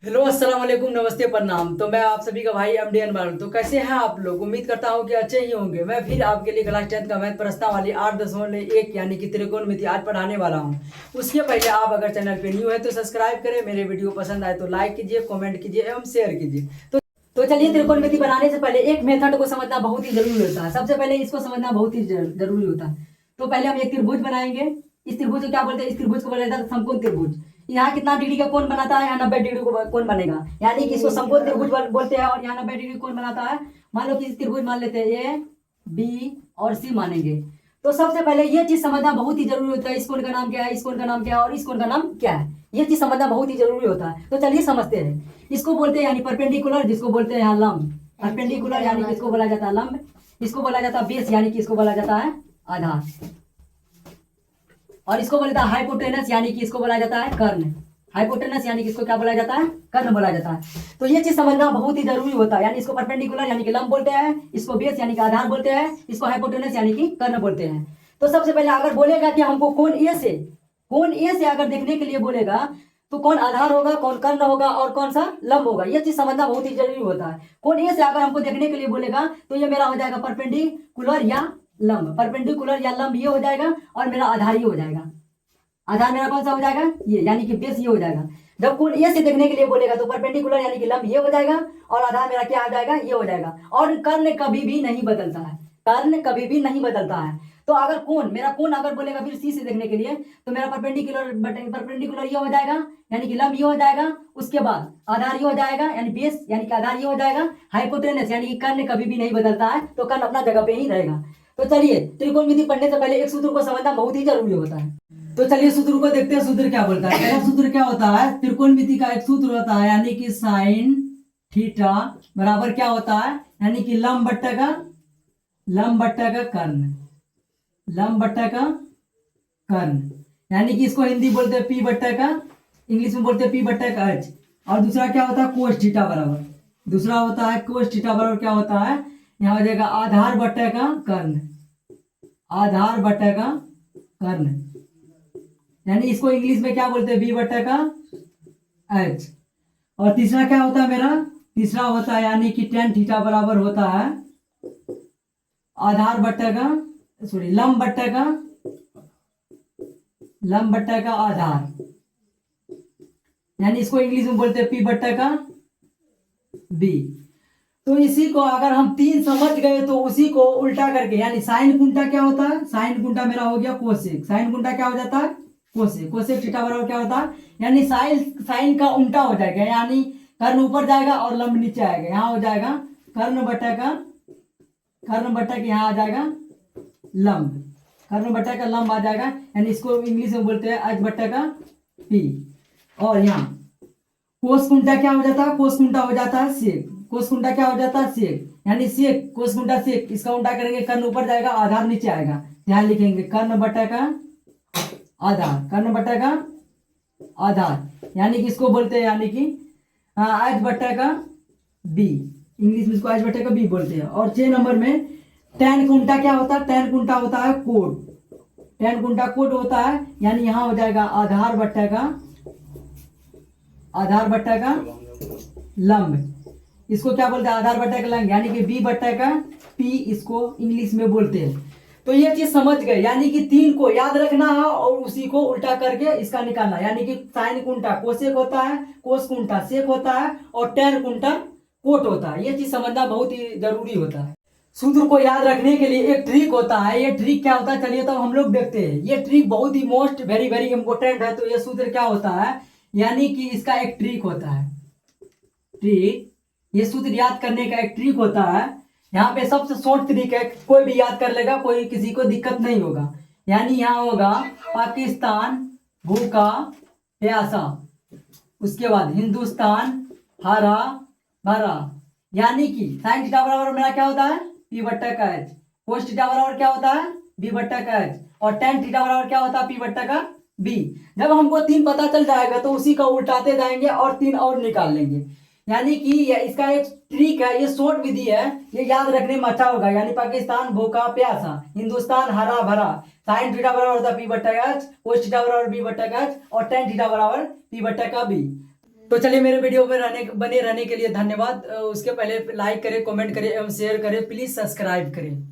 Hello अस्सलाम वालेकुम, नमस्ते, प्रणाम। तो मैं आप सभी का भाई एमडी अनवर। तो कैसे हैं आप लोग? उम्मीद करता हूं कि अच्छे ही होंगे। मैं फिर आपके लिए क्लास 10 का मैथ प्रश्न वाली 8.1 यानी कि त्रिकोणमिति आज पढ़ाने वाला हूं। उसके पहले आप अगर चैनल पे न्यू है तो सब्सक्राइब करें, मेरे वीडियो पसंद आए तो लाइक कीजिए, कमेंट कीजिए एवं शेयर कीजिए। तो चलिए, त्रिकोणमिति बनाने से पहले एक मेथड को समझना बहुत ही जरूरी होता है। सबसे पहले इसको समझना बहुत ही जरूरी होता है। तो पहले हम एक त्रिभुज बनाएंगे। इस त्रिभुज को क्या बोलते हैं? इस त्रिभुज को बोला जाता है समकोण त्रिभुज। यहाँ कितना डिग्री का कोण बनाता है? यहाँ 90 डिग्री को कोण बनेगा, यानी कि इसको समकोण त्रिभुज बोलते हैं। और यहाँ 90 डिग्री कोण बनाता है। मान लो कि इस त्रिभुज मान लेते हैं ए बी और सी मानेंगे। तो सबसे पहले ये चीज समझना बहुत ही जरूरी होता है। इस कोण का नाम क्या है, इस कोण का नाम क्या है और इस कोण का नाम क्या है, ये चीज समझना बहुत ही जरूरी होता है। तो चलिए समझते हैं। इसको बोलते हैं यानी परपेंडिकुलर, जिसको बोलते हैं यहाँ लंब। परपेंडिकुलर यानी कि इसको बोला जाता है लंब। इसको बोला जाता है बेस, यानी कि इसको बोला जाता है आधार। और इसको बोला जाता है हाइपोटेनस, यानी कि इसको बोला जाता है कर्ण। हाइपोटेनस यानी कि इसको क्या बोला जाता है? कर्ण बोला जाता है। तो ये चीज समझना बहुत ही जरूरी होता है। यानी इसको परपेंडिकुलर यानी कि लंब बोलते हैं, इसको बेस यानी कि आधार बोलते हैं, इसको हाइपोटेनस यानी कि कर्ण बोलते हैं। तो सबसे पहले अगर बोलेगा कि हमको कोण ए से अगर देखने के लिए बोलेगा तो कौन आधार होगा, कौन कर्ण होगा और कौन सा लंब होगा, ये चीज समझना बहुत ही जरूरी होता है। कोण ए से अगर हमको देखने के लिए बोलेगा तो ये मेरा हो जाएगा परपेंडिकुलर या लंब। परपेंडिकुलर या लंब ये हो जाएगा और मेरा आधार ये हो जाएगा। आधार मेरा कौन सा हो जाएगा? ये, यानी कि बेस ये हो जाएगा। जब कोण ए से देखने के लिए बोलेगा तो परपेंडिकुलर यानी कि लंब ये हो जाएगा और आधार मेरा क्या आ जाएगा? ये हो जाएगा। और कर्ण कभी भी नहीं बदलता है, कर्ण कभी भी नहीं बदलता है। तो अगर कोण अगर बोलेगा फिर सी से देखने के लिए तो मेरा परपेंडिकुलर ये हो जाएगा, यानी कि लंब ये हो जाएगा। उसके बाद आधार ये हो जाएगा, यानी बेस यानी कि आधार ये हो जाएगा। हाइपोटेनस यानी कि कर्ण कभी भी नहीं बदलता है, तो कर्ण अपना जगह पे ही रहेगा। तो चलिए, त्रिकोणमिति पढ़ने से पहले एक सूत्र को समझना बहुत ही जरूरी होता है। तो चलिए सूत्र को देखते हैं। सूत्र क्या बोलता है? पहला सूत्र क्या होता है? त्रिकोणमिति का एक सूत्र होता है, यानी कि साइन थीटा बराबर क्या होता है? यानी कि लंब बट्टा का कर्ण, लंब बट्टा का कर्ण। यानी कि इसको हिंदी बोलते हैं पी बट्टा का, इंग्लिश में बोलते हैं पी बट्टा का एच। और दूसरा क्या होता है? कोस थीटा बराबर, दूसरा होता है कोस थीटा बराबर क्या होता है? यहाँ हो जाएगा आधार बट्टा का कर्ण, आधार बट्टा का कर्ण। यानी इसको इंग्लिश में क्या बोलते हैं? बी बट्टा का एच। और तीसरा क्या होता है मेरा? तीसरा होता है यानी कि टेन थीटा बराबर होता है आधार बट्टा का, सॉरी, लंब बट्टा का आधार। यानी इसको इंग्लिश में बोलते हैं पी बट्टा का बी। तो इसी को अगर हम तीन समझ गए तो उसी को उल्टा करके, यानी साइन गुंटा क्या होता है? साइन गुंटा मेरा हो गया कोसेक। साइन गुंटा क्या हो जाता है? कोसेक। कोसेक थीटा बराबर क्या होता है? यानी साइन का उल्टा हो जाएगा, यानी कर्ण ऊपर जाएगा और लंब नीचे आएगा। यहाँ हो जाएगा कर्ण बट्टा के यहाँ आ जाएगा लंब, कर्ण बट्टा का लंब आ जाएगा। यानी इसको इंग्लिश में बोलते हैं एच बट्टा का पी। और यहाँ कोस कुंटा क्या हो जाता है? कोस कुंटा हो जाता है सेक। कोस कुंटा क्या हो जाता है? सेक। यानी सेक, कोस कुंटा सेक, इसका उल्टा करेंगे कर्ण ऊपर जाएगा, आधार नीचे आएगा। यहाँ लिखेंगे कर्ण बट्टा का आधार, कर्ण बट्टा का आधार। यानी कि इसको बोलते हैं, यानी कि एच बट्टा का बी, इंग्लिश में इसको एच बट्टा का बी बोलते हैं। और 6 नंबर में टेन कुंटा क्या होता है? टेन कुंटा होता है कोड, टेन कुंटा कोड होता है। यानी यहाँ हो जाएगा आधार बट्टा का लंब। इसको क्या बोलते हैं? आधार बट्टा का लंब, यानी कि बी बट्टा का पी, इसको इंग्लिश में बोलते हैं। तो ये चीज समझ गए, यानी कि तीन को याद रखना है और उसी को उल्टा करके इसका निकालना। यानी कि साइन कुंटा कोसेक होता है, कोस कुंटा सेक होता है और टेन कुंटा कोट होता है। ये चीज समझना बहुत ही जरूरी होता है। सूत्र को याद रखने के लिए एक ट्रिक होता है। ये ट्रिक क्या होता है? चलिए तो हम लोग देखते हैं। ये ट्रिक बहुत ही मोस्ट वेरी वेरी इंपॉर्टेंट है। तो ये सूत्र क्या होता है? यानी कि इसका एक ट्रिक होता है, ट्रिक, ये सूत्र याद करने का एक ट्रिक होता है। यहाँ पे सबसे शॉर्ट ट्रिक है, कोई भी याद कर लेगा, कोई किसी को दिक्कत नहीं होगा। यानी यहाँ होगा पाकिस्तान भूखा प्यासा, उसके बाद हिंदुस्तान हरा भरा। यानी कि साइन थीटा बराबर मेरा क्या होता है? पी बट्टा का एच। कोस थीटा बराबर क्या होता है? बी बट्टा का एच। और टेन थीटा बराबर क्या होता है? पी बट्टा का बी। जब हमको तीन पता चल जाएगा तो उसी का उल्टाते जाएंगे और तीन और निकाल लेंगे। यानी कि इसका एक ट्रिक है, ये शॉर्ट विधि है, ये याद रखने में अच्छा होगा। यानी पाकिस्तान भूखा प्यासा, हिंदुस्तान हरा भरा, साइन थीटा बराबर होता है पी बट्टा का एच, कोस थीटा बराबर बी बट्टा का एच और टेन थीटा बराबर पी बट्टा का बी। तो चलिए मेरे वीडियो में बने रहने के लिए धन्यवाद। उसके पहले लाइक करें, कमेंट करें एवं शेयर करें, प्लीज सब्सक्राइब करें।